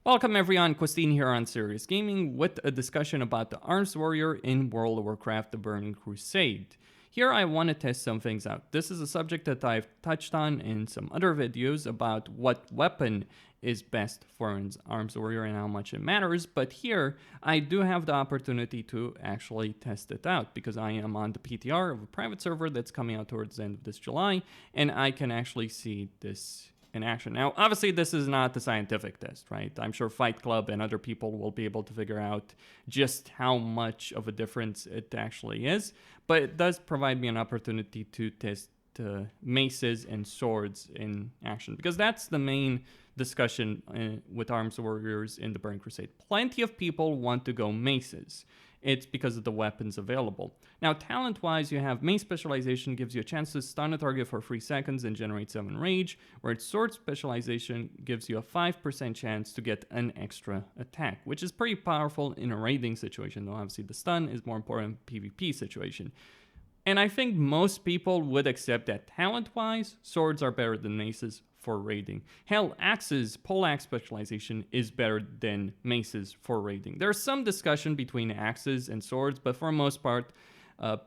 Welcome everyone, Christine here on Serious Gaming with a discussion about the Arms Warrior in World of Warcraft, the Burning Crusade. Here I want to test some things out. This is a subject that I've touched on in some other videos about what weapon is best for an Arms Warrior and how much it matters, but here I do have the opportunity to actually test it out because I am on the PTR of a private server that's coming out towards the end of this July, and I can actually see this in action. Now, obviously, this is not the scientific test, right? I'm sure Fight Club and other people will be able to figure out just how much of a difference it actually is, but it does provide me an opportunity to test maces and swords in action, because that's the main discussion with Arms Warriors in the Burning Crusade. Plenty of people want to go maces. It's because of the weapons available. Now, talent-wise, you have Mace Specialization gives you a chance to stun a target for 3 seconds and generate 7 rage, where Sword Specialization gives you a 5% chance to get an extra attack, which is pretty powerful in a raiding situation, though obviously the stun is more important in PvP situation. And I think most people would accept that talent-wise, swords are better than maces for raiding. Hell, axes, poleaxe specialization is better than maces for raiding. There's some discussion between axes and swords, but for the most part,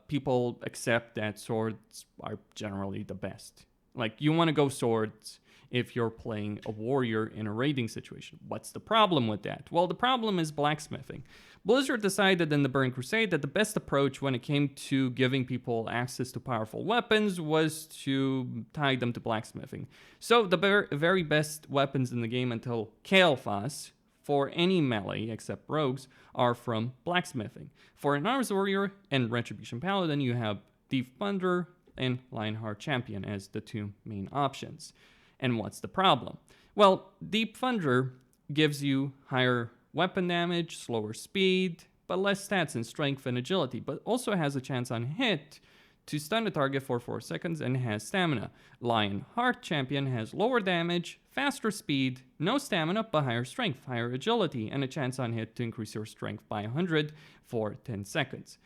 people accept that swords are generally the best. Like, you want to go swords if you're playing a warrior in a raiding situation. What's the problem with that? Well, the problem is blacksmithing. Blizzard decided in the Burning Crusade that the best approach when it came to giving people access to powerful weapons was to tie them to blacksmithing. So the very best weapons in the game until Kael'thas, for any melee except rogues, are from blacksmithing. For an Arms Warrior and Retribution Paladin, you have Deep Thunder and Lionheart Champion as the 2 main options. And what's the problem? Well, Deep Thunder gives you higher weapon damage, slower speed, but less stats in strength and agility, but also has a chance on hit to stun the target for 4 seconds and has stamina. Lionheart Champion has lower damage, faster speed, no stamina, but higher strength, higher agility, and a chance on hit to increase your strength by 100 for 10 seconds.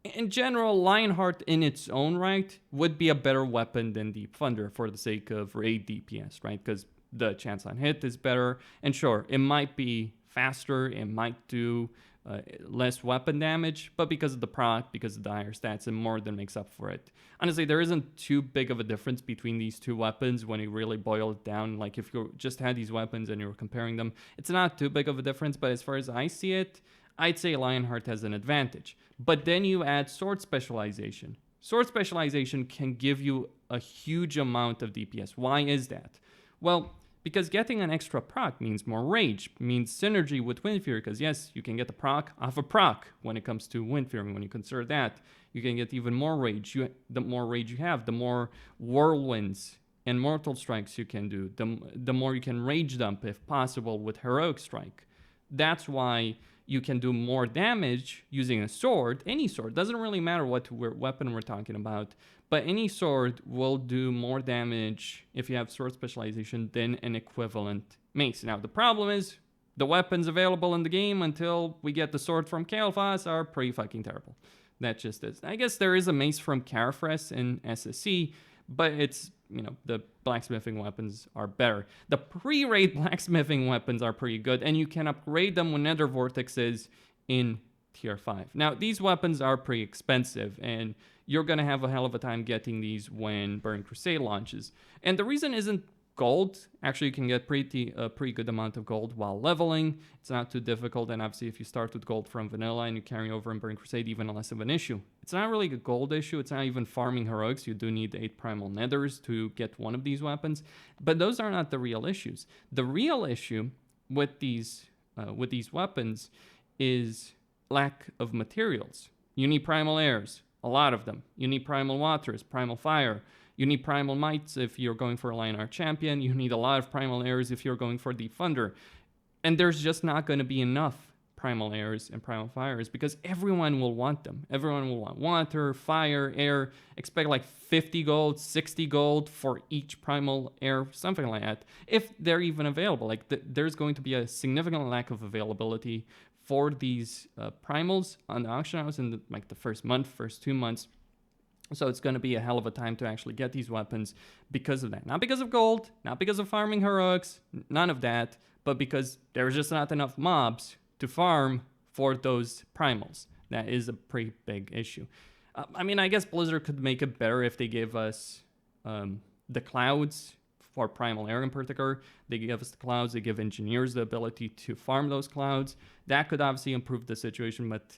In general, Lionheart in its own right would be a better weapon than Deep Thunder for the sake of raid DPS, right? Because the chance on hit is better, and sure, it might be faster, it might do less weapon damage, but because of the proc, because of the higher stats, it more than makes up for it. Honestly, there isn't too big of a difference between these 2 weapons when you really boil it down. Like, if you just had these weapons and you were comparing them, it's not too big of a difference, but as far as I see it, I'd say Lionheart has an advantage. But then you add Sword Specialization. Sword Specialization can give you a huge amount of DPS. Why is that? Well, because getting an extra proc means more rage, means synergy with Wind Fury, because yes, you can get the proc off a proc when it comes to Wind Fury. When you consider that, you can get even more rage. The more rage you have, the more whirlwinds and mortal strikes you can do, the more you can rage dump if possible with Heroic Strike. That's why you can do more damage using a sword, any sword. Doesn't really matter what weapon we're talking about, but any sword will do more damage if you have sword specialization than an equivalent mace. Now, the problem is the weapons available in the game until we get the sword from Kael'thas are pretty fucking terrible. That just is. I guess there is a mace from Carafres in SSC, but it's, the blacksmithing weapons are better. The pre-raid blacksmithing weapons are pretty good, and you can upgrade them when Nether Vortex is in Tier 5. Now, these weapons are pretty expensive, and you're going to have a hell of a time getting these when Burning Crusade launches. And the reason isn't gold. Actually, you can get a pretty good amount of gold while leveling. It's not too difficult, and obviously if you start with gold from vanilla and you carry over in Burning Crusade, even less of an issue. It's not really a gold issue. It's not even farming heroics. You do need 8 primal nethers to get one of these weapons, but those are not the real issues. The real issue with these weapons is lack of materials. You need primal airs, a lot of them. You need primal waters, primal fire. You need primal mites if you're going for a Lionheart Champion. You need a lot of primal airs if you're going for Deep Thunder. And there's just not going to be enough primal airs and primal fires because everyone will want them. Everyone will want water, fire, air. Expect like 50 gold, 60 gold for each primal air, something like that, if they're even available. Like there's going to be a significant lack of availability for these primals on the auction house in the first month, first 2 months. So it's going to be a hell of a time to actually get these weapons because of that. Not because of gold, not because of farming heroics, none of that, but because there's just not enough mobs to farm for those primals. That is a pretty big issue. I mean, I guess Blizzard could make it better if they gave us the clouds for Primal Air in particular. They give us the clouds, they give engineers the ability to farm those clouds. That could obviously improve the situation, but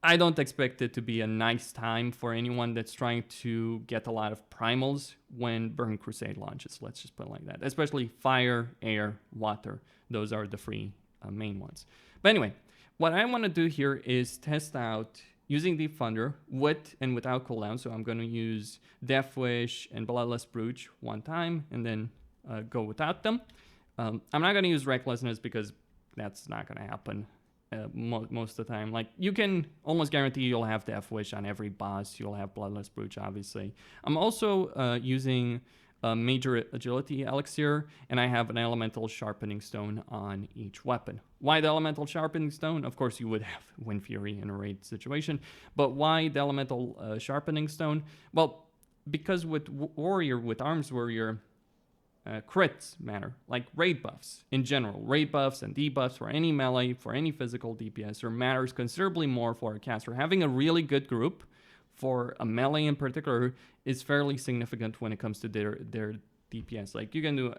I don't expect it to be a nice time for anyone that's trying to get a lot of primals when Burning Crusade launches. Let's just put it like that. Especially fire, air, water. Those are the three main ones. But anyway, what I want to do here is test out using Deep Thunder with and without cooldown. So I'm going to use Death Wish and Bloodless Brooch one time and then go without them. I'm not going to use Recklessness because that's not going to happen most of the time. Like, you can almost guarantee you'll have Death Wish on every boss. You'll have Bloodless Brooch, obviously. I'm also using a Major Agility Elixir, and I have an Elemental Sharpening Stone on each weapon. Why the Elemental Sharpening Stone? Of course, you would have Wind Fury in a raid situation, but why the Elemental Sharpening Stone? Well, because with Arms Warrior, crits matter, like raid buffs in general. Raid buffs and debuffs for any melee, for any physical DPS, matters considerably more for a caster. Having a really good group for a melee in particular is fairly significant when it comes to their DPS. Like, you can do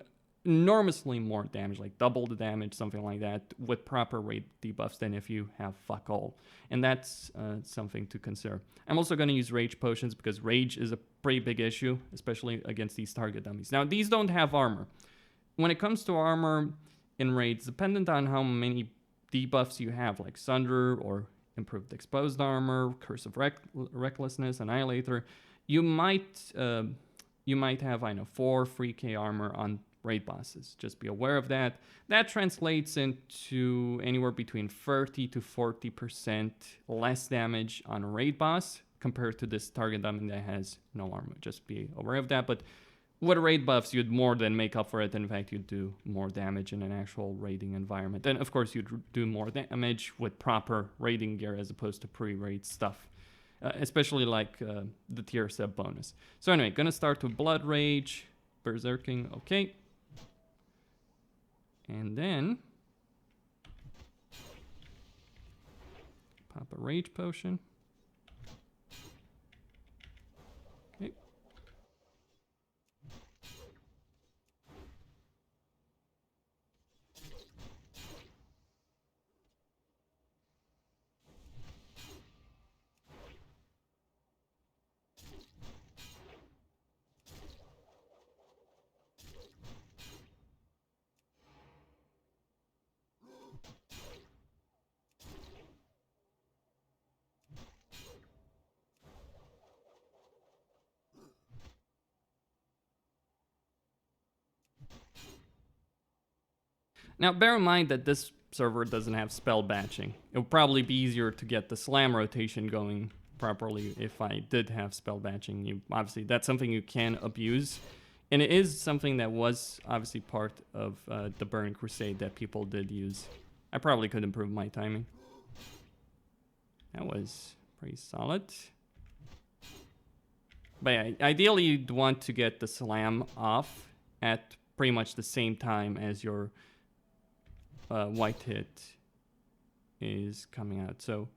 enormously more damage, like double the damage, something like that, with proper raid debuffs than if you have fuck all. And that's something to consider. I'm also going to use Rage Potions because Rage is a pretty big issue, especially against these target dummies. Now, these don't have armor. When it comes to armor in raids, dependent on how many debuffs you have, like Sunder or Improved Exposed Armor, Curse of Recklessness, Annihilator, you might have, 4 3k armor on raid bosses. Just be aware of that. That translates into anywhere between 30 to 40% less damage on a raid boss compared to this target dummy that has no armor. Just be aware of that. But with raid buffs, you'd more than make up for it. In fact, you'd do more damage in an actual raiding environment. And of course, you'd do more damage with proper raiding gear as opposed to pre-raid stuff. Especially like the tier set bonus. So anyway, gonna start with Blood Rage, Berserking, okay. And then pop a Rage Potion. Okay. Now, bear in mind that this server doesn't have spell batching. It would probably be easier to get the slam rotation going properly if I did have spell batching. Obviously, that's something you can abuse. And it is something that was obviously part of the Burning Crusade that people did use. I probably could improve my timing. That was pretty solid. But yeah, ideally, you'd want to get the slam off at pretty much the same time as your white hit is coming out. So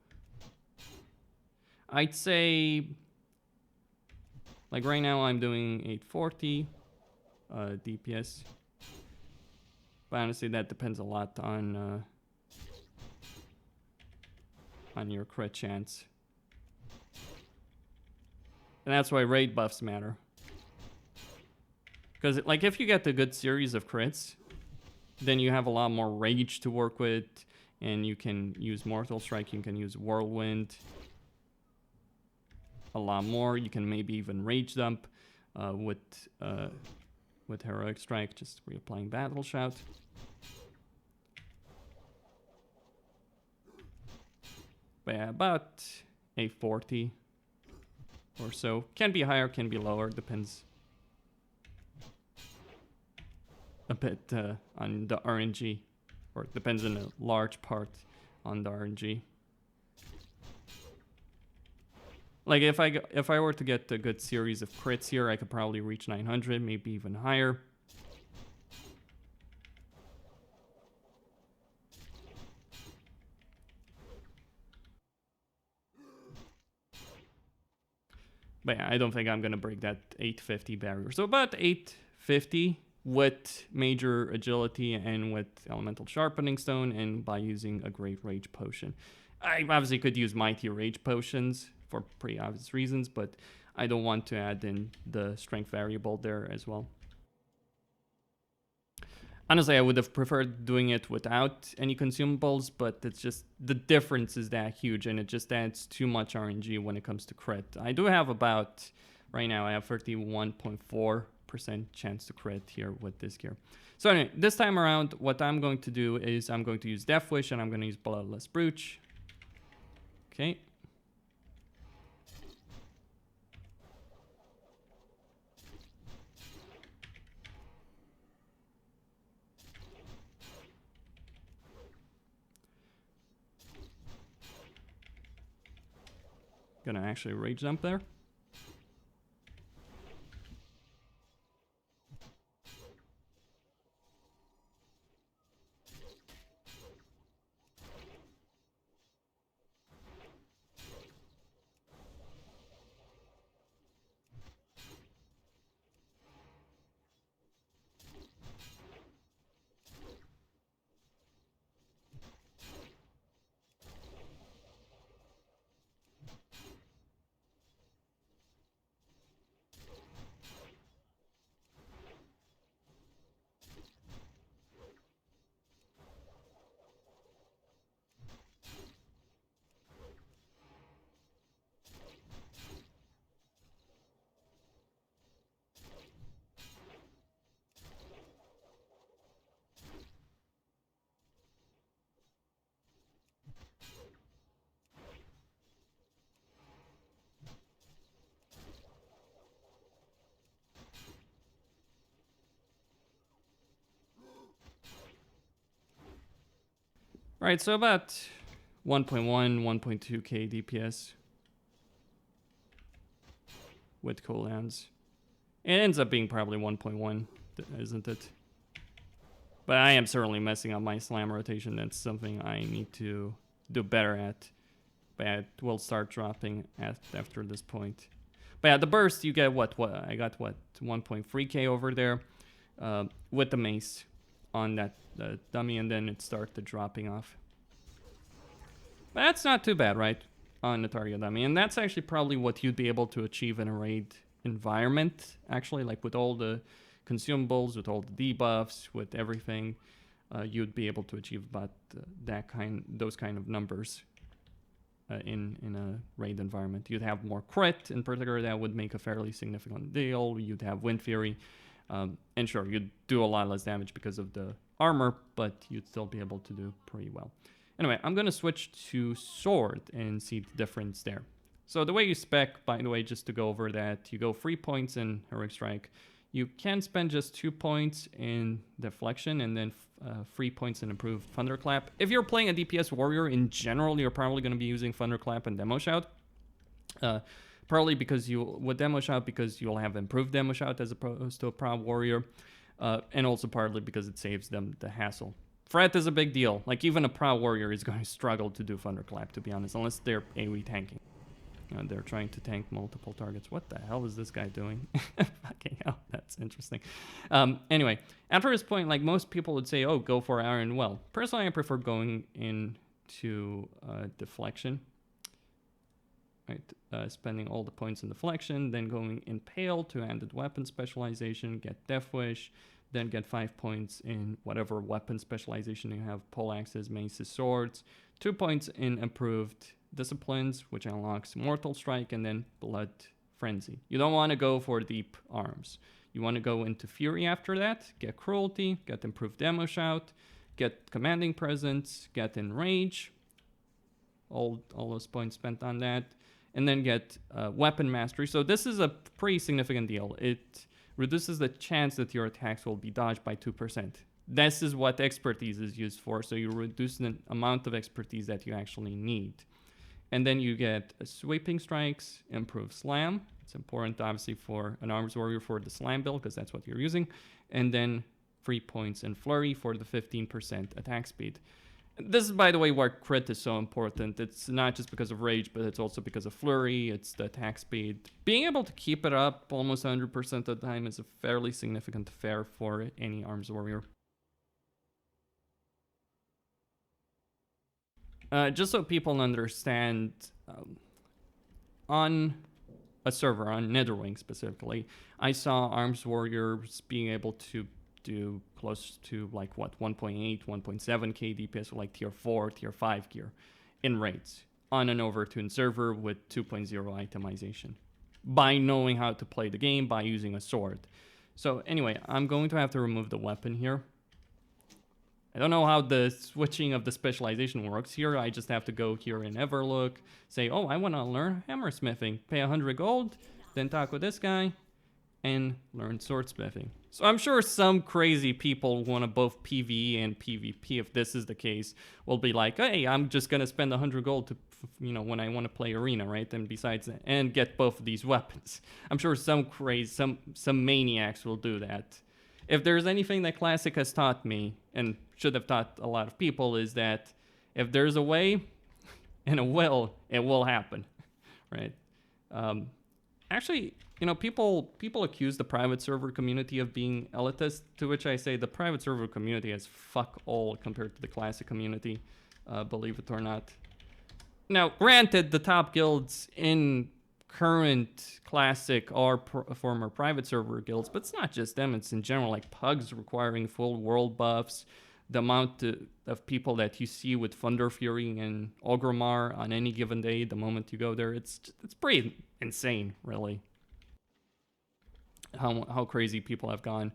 I'd say, like right now I'm doing 840 DPS, but honestly that depends a lot on your crit chance, and that's why raid buffs matter. Because like if you get the good series of crits, then you have a lot more rage to work with, and you can use Mortal Strike, you can use Whirlwind a lot more. You can maybe even Rage Dump with Heroic Strike, just reapplying Battle Shout. But yeah, about 840 or so. Can be higher, can be lower, depends a bit on the RNG, or it depends on a large part on the RNG. Like if I were to get a good series of crits here, I could probably reach 900, maybe even higher. But yeah, I don't think I'm going to break that 850 barrier. So about 850 with major agility and with elemental sharpening stone and by using a great rage potion. I obviously could use mighty rage potions for pretty obvious reasons, but I don't want to add in the strength variable there as well. Honestly, I would have preferred doing it without any consumables, but it's just the difference is that huge and it just adds too much RNG when it comes to crit. I do have about, right now I have 31.4% chance to crit here with this gear. So anyway, this time around, what I'm going to do is I'm going to use Death Wish and I'm going to use Bloodless Brooch. Okay. Gonna actually rage jump there. All right, so about 1.1, 1.2k DPS with cooldowns. It ends up being probably 1.1, isn't it? But I am certainly messing up my slam rotation. That's something I need to do better at. But it will start dropping after this point. But yeah, the burst, you get what I got 1.3k over there with the mace on that dummy, and then it started dropping off. But that's not too bad, right? On the target dummy. And that's actually probably what you'd be able to achieve in a raid environment, actually, like with all the consumables, with all the debuffs, with everything, you'd be able to achieve about those kind of numbers in a raid environment. You'd have more crit in particular. That would make a fairly significant deal. You'd have Wind Fury, and sure, you'd do a lot less damage because of the armor, but you'd still be able to do pretty well. Anyway, I'm gonna switch to sword and see the difference there. So the way you spec, by the way, just to go over that, you go 3 points in Heroic Strike. You can spend just 2 points in Deflection and then 3 points in Improved Thunderclap. If you're playing a DPS warrior in general, you're probably going to be using Thunderclap and Demo Shout. Probably because with Demo Shout, because you'll have Improved Demo Shout as opposed to a Proud Warrior. And also partly because it saves them the hassle. Threat is a big deal. Like even a Proud Warrior is going to struggle to do Thunderclap, to be honest, unless they're AoE tanking. They're trying to tank multiple targets. What the hell is this guy doing? Fucking hell, that's interesting. Anyway, after this point, like most people would say, oh, go for Iron Well. Personally, I prefer going into Deflection. Right, spending all the points in Deflection, then going Impale to Handed Weapon Specialization, get Death Wish, then get 5 points in whatever weapon specialization you have, poleaxes, maces, swords, 2 points in Improved Disciplines, which unlocks Mortal Strike, and then Blood Frenzy. You don't want to go for Deep Arms. You want to go into Fury after that, get Cruelty, get Improved Demo Shout, get Commanding Presence, get Enrage, all those points spent on that, and then get Weapon Mastery. So this is a pretty significant deal. It reduces the chance that your attacks will be dodged by 2%. This is what expertise is used for, so you reduce the amount of expertise that you actually need. And then you get Sweeping Strikes, Improved Slam. It's important, obviously, for an Arms Warrior for the Slam build, because that's what you're using. And then 3 points in Flurry for the 15% attack speed. This is, by the way, where crit is so important. It's not just because of rage, but it's also because of flurry. It's the attack speed. Being able to keep it up almost 100% of the time is a fairly significant affair for any Arms Warrior. Just so people understand, on a server, on Netherwing specifically, I saw Arms Warriors being able to do close to like what 1.8, 1.7k DPS with like tier 4, tier 5 gear in raids on an overtuned server with 2.0 itemization by knowing how to play the game by using a sword. So anyway, I'm going to have to remove the weapon here. I don't know how the switching of the specialization works here. I just have to go here in Everlook, say, oh, I want to learn hammersmithing, pay 100 gold, then talk with this guy, and learn sword smithing. So I'm sure some crazy people want to both PvE and PvP, if this is the case, will be like, hey, I'm just going to spend 100 gold to, you know, when I want to play arena, right? And besides that, and get both of these weapons. I'm sure some maniacs will do that. If there's anything that Classic has taught me, and should have taught a lot of people, is that if there's a way and a will, it will happen, right? Actually, you know, people accuse the private server community of being elitist, to which I say the private server community is fuck all compared to the Classic community, believe it or not. Now, granted, the top guilds in current Classic or former private server guilds, but it's not just them, it's in general, like pugs requiring full world buffs, the amount of people that you see with Thunder Fury and Orgrimmar on any given day, the moment you go there, it's pretty insane, really. How crazy people have gone.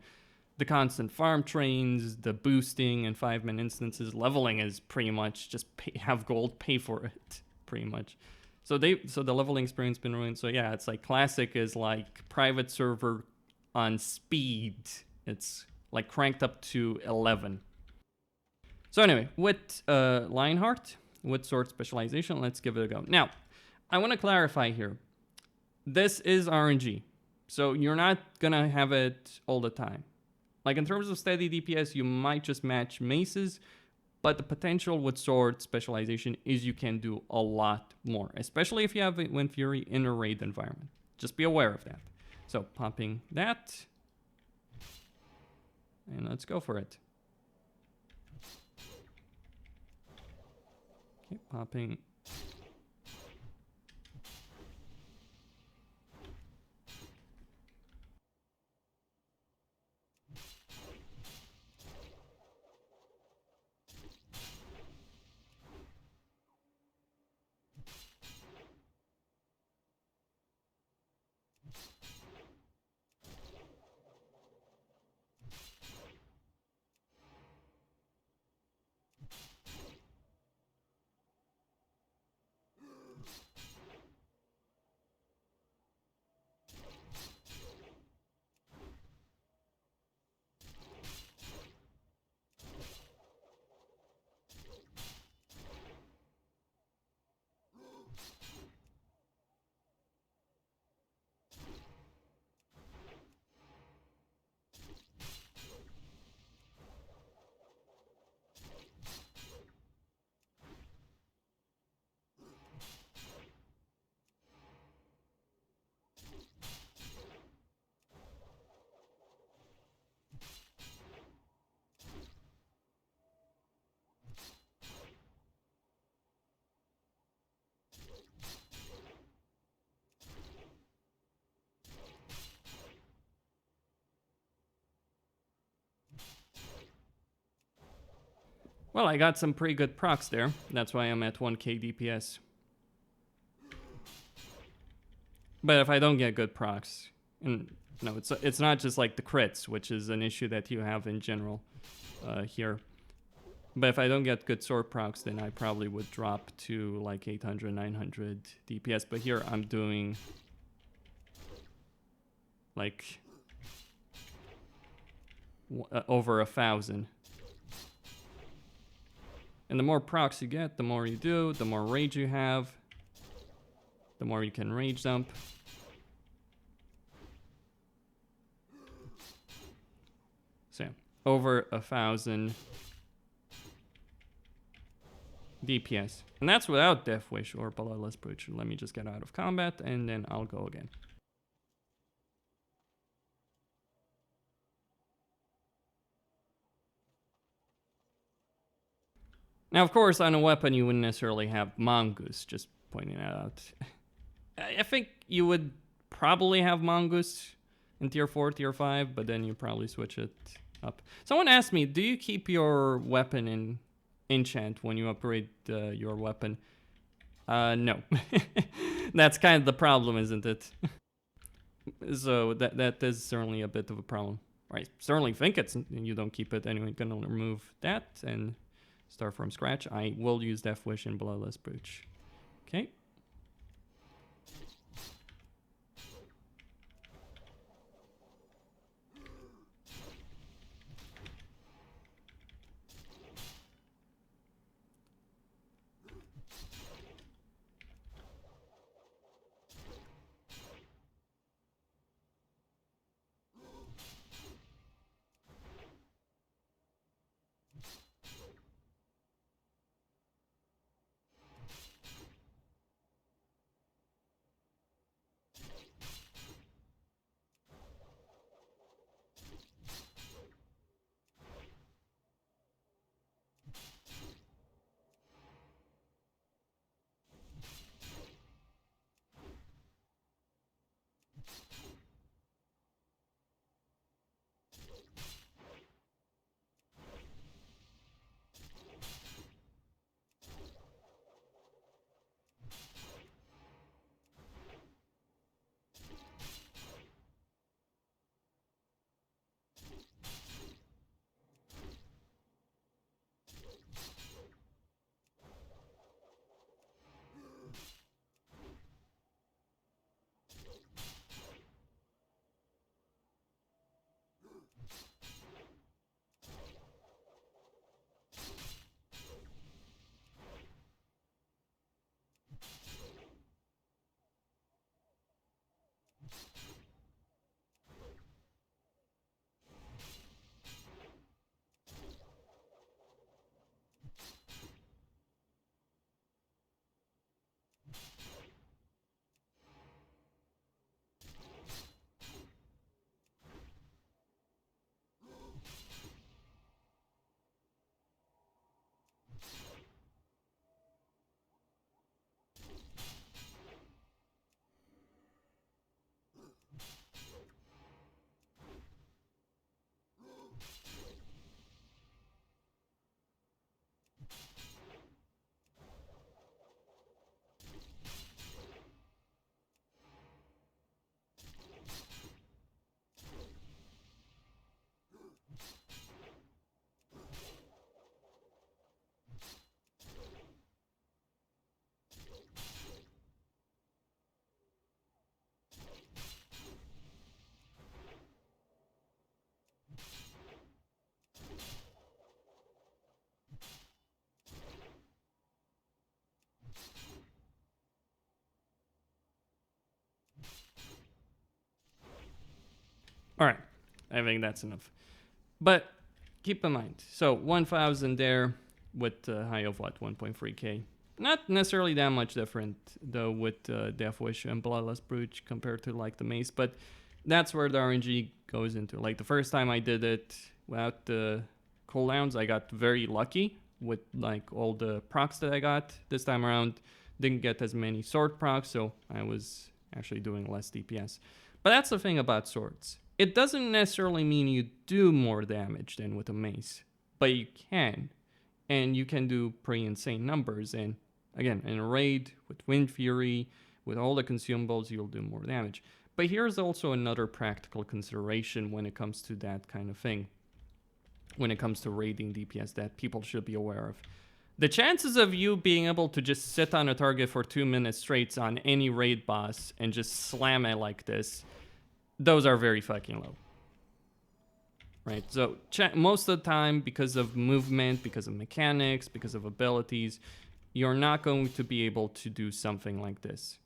The constant farm trains, the boosting and 5-man instances, leveling is pretty much just have gold, pay for it, pretty much. So the leveling experience been ruined. So yeah, it's like Classic is like private server on speed. It's like cranked up to 11. So anyway, with Lionheart, with Sword Specialization, let's give it a go. Now, I want to clarify here. This is RNG. So you're not going to have it all the time. Like in terms of steady DPS, you might just match maces, but the potential with Sword Specialization is you can do a lot more, especially if you have Wind Fury in a raid environment. Just be aware of that. So popping that, and let's go for it. Okay, popping. Well, I got some pretty good procs there. That's why I'm at 1k DPS. But if I don't get good procs, and no, it's not just like the crits, which is an issue that you have in general here. But if I don't get good sword procs, then I probably would drop to like 800, 900 DPS. But here I'm doing like over 1,000. And the more procs you get, the more you do, the more rage you have, the more you can rage dump. So yeah, over 1,000 DPS. And that's without Death Wish or Bloodless Brute. Let me just get out of combat and then I'll go again. Now, of course, on a weapon, you wouldn't necessarily have Mongoose, just pointing that out. I think you would probably have Mongoose in tier 4, tier 5, but then you probably switch it up. Someone asked me, do you keep your weapon in enchant when you upgrade your weapon? No. That's kind of the problem, isn't it? So that is certainly a bit of a problem. I certainly think you don't keep it anyway. Gonna remove that and start from scratch. I will use Death Wish and Bloodless Brute. Okay. All right, I think that's enough. But keep in mind, so 1,000 there with a high of what, 1.3k. Not necessarily that much different though with Death Wish and Bloodless Brute compared to like the mace, but that's where the RNG goes into. Like the first time I did it without the cooldowns, I got very lucky with like all the procs that I got. This time around, didn't get as many sword procs, so I was actually doing less DPS. But that's the thing about swords. It doesn't necessarily mean you do more damage than with a mace, but you can. And you can do pretty insane numbers. And again, in a raid, with Wind Fury, with all the consumables, you'll do more damage. But here's also another practical consideration when it comes to that kind of thing. When it comes to raiding DPS that people should be aware of. The chances of you being able to just sit on a target for 2 minutes straight on any raid boss and just slam it like this, those are very fucking low. Right, so most of the time, because of movement, because of mechanics, because of abilities, you're not going to be able to do something like this.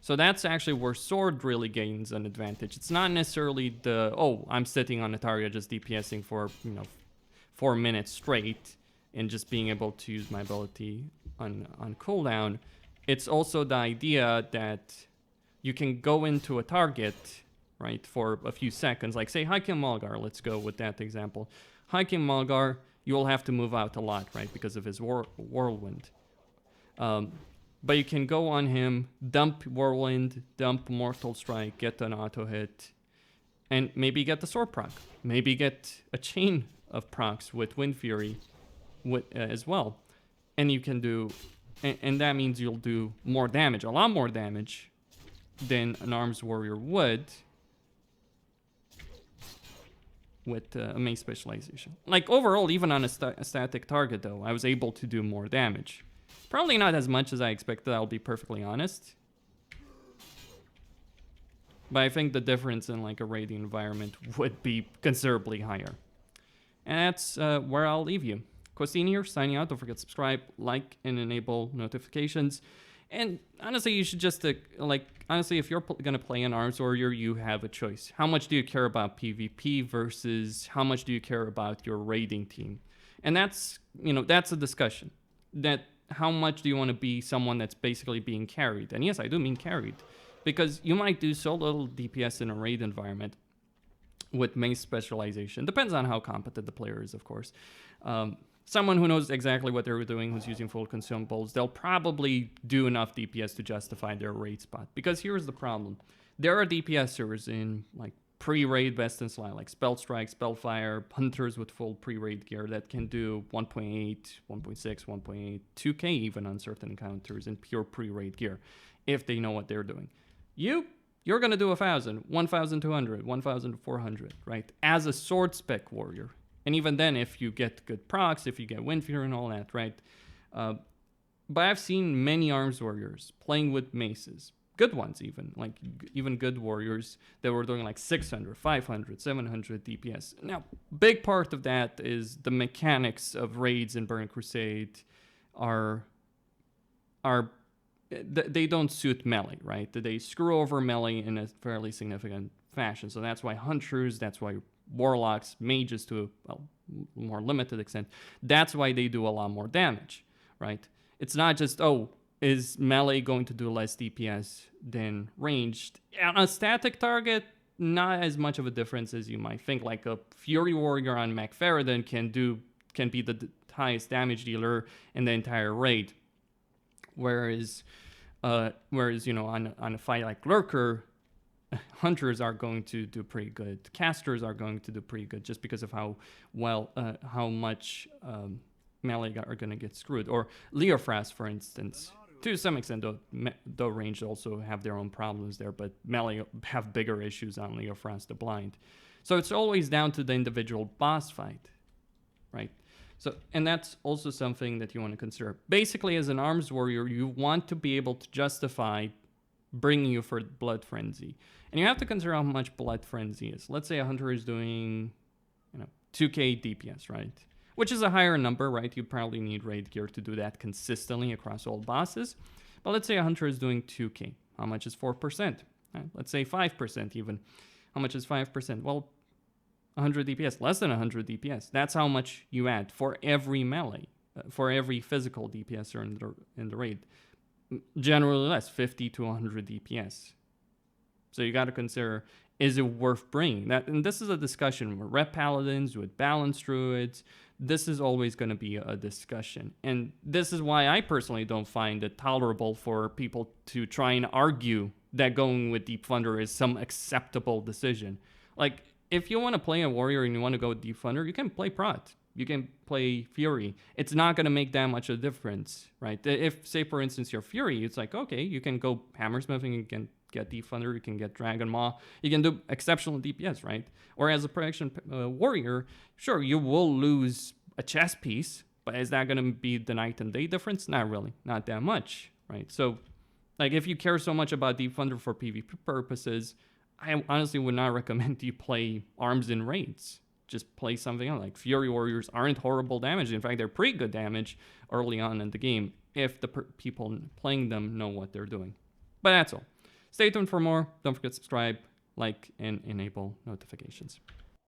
So that's actually where Sword really gains an advantage. It's not necessarily the, oh, I'm sitting on a target just DPSing for, 4 minutes straight. and just being able to use my ability on cooldown. It's also the idea that you can go into a target, right, for a few seconds. Like say High King Mulgar, let's go with that example. High King Mulgar, you'll have to move out a lot, right, because of his whirlwind. But you can go on him, dump Whirlwind, dump Mortal Strike, get an auto hit, and maybe get the sword proc. Maybe get a chain of procs with Wind Fury as well. And you can do, and that means you'll do more damage, a lot more damage than an Arms Warrior would with a main specialization. Like overall, even on a static target though, I was able to do more damage. Probably not as much as I expected, I'll be perfectly honest. But I think the difference in like a raiding environment would be considerably higher. And that's where I'll leave you. Costin here, signing out. Don't forget to subscribe, like, and enable notifications. And honestly, you should just, honestly, if you're going to play an Arms Warrior, you have a choice. How much do you care about PvP versus how much do you care about your raiding team? And that's, that's a discussion. That how much do you want to be someone that's basically being carried? And yes, I do mean carried. Because you might do so little DPS in a raid environment with main specialization. Depends on how competent the player is, of course. Someone who knows exactly what they're doing, who's using full consumables, they'll probably do enough DPS to justify their raid spot. Because here's the problem. There are DPSers in like pre-raid best in slot, like Spell Strike, Spellfire, Hunters with full pre-raid gear that can do 1.8, 1.6, 1.8, 2k even on certain encounters in pure pre-raid gear, if they know what they're doing. You're going to do 1,000, 1,200, 1,400, right? As a Sword Spec warrior. And even then, if you get good procs, if you get Wind Fury and all that, right? But I've seen many Arms Warriors playing with maces. Good ones even, like even good warriors that were doing like 600, 500, 700 DPS. Now, big part of that is the mechanics of raids in Burning Crusade they don't suit melee, right? They screw over melee in a fairly significant fashion. So that's why Hunters, that's why Warlocks, Mages to a more limited extent, that's why they do a lot more damage, right? It's not just, is melee going to do less DPS than ranged? On a static target, not as much of a difference as you might think. Like a Fury Warrior on Macfarraden can be the highest damage dealer in the entire raid. Whereas on a fight like Lurker, Hunters are going to do pretty good. Casters are going to do pretty good just because of how much melee are going to get screwed. Or Leofrast, for instance. To some extent, though ranged also have their own problems there, but melee have bigger issues on Leofrast the Blind. So it's always down to the individual boss fight, right? So, and that's also something that you want to consider. Basically, as an Arms Warrior, you want to be able to justify bringing you for Blood Frenzy. And you have to consider how much Blood Frenzy is. Let's say a Hunter is doing 2k DPS, right? Which is a higher number, right? You probably need raid gear to do that consistently across all bosses. But let's say a Hunter is doing 2k. How much is 4%? Right? Let's say 5% even. How much is 5%? Well, 100 DPS, less than 100 DPS. That's how much you add for every melee, for every physical DPSer in the raid. Generally less, 50 to 100 DPS. So you got to consider, is it worth bringing that? And this is a discussion with Rep Paladins, with Balanced Druids. This is always going to be a discussion. And this is why I personally don't find it tolerable for people to try and argue that going with Deep Thunder is some acceptable decision. Like, if you want to play a warrior and you want to go with Deep Thunder, you can play Prot. You can play Fury. It's not going to make that much of a difference, right? If, say, for instance, you're Fury, it's like, okay, you can go Hammersmithing, you can get Deep Thunder, you can get Dragon Maw, you can do exceptional DPS, right? Or as a protection warrior, sure, you will lose a chess piece, but is that going to be the night and day difference? Not really, not that much, right? So, like, if you care so much about Deep Thunder for PvP purposes, I honestly would not recommend you play Arms in raids. Just play something else. Like Fury Warriors aren't horrible damage. In fact, they're pretty good damage early on in the game if the people playing them know what they're doing. But that's all. Stay tuned for more. Don't forget to subscribe, like, and enable notifications.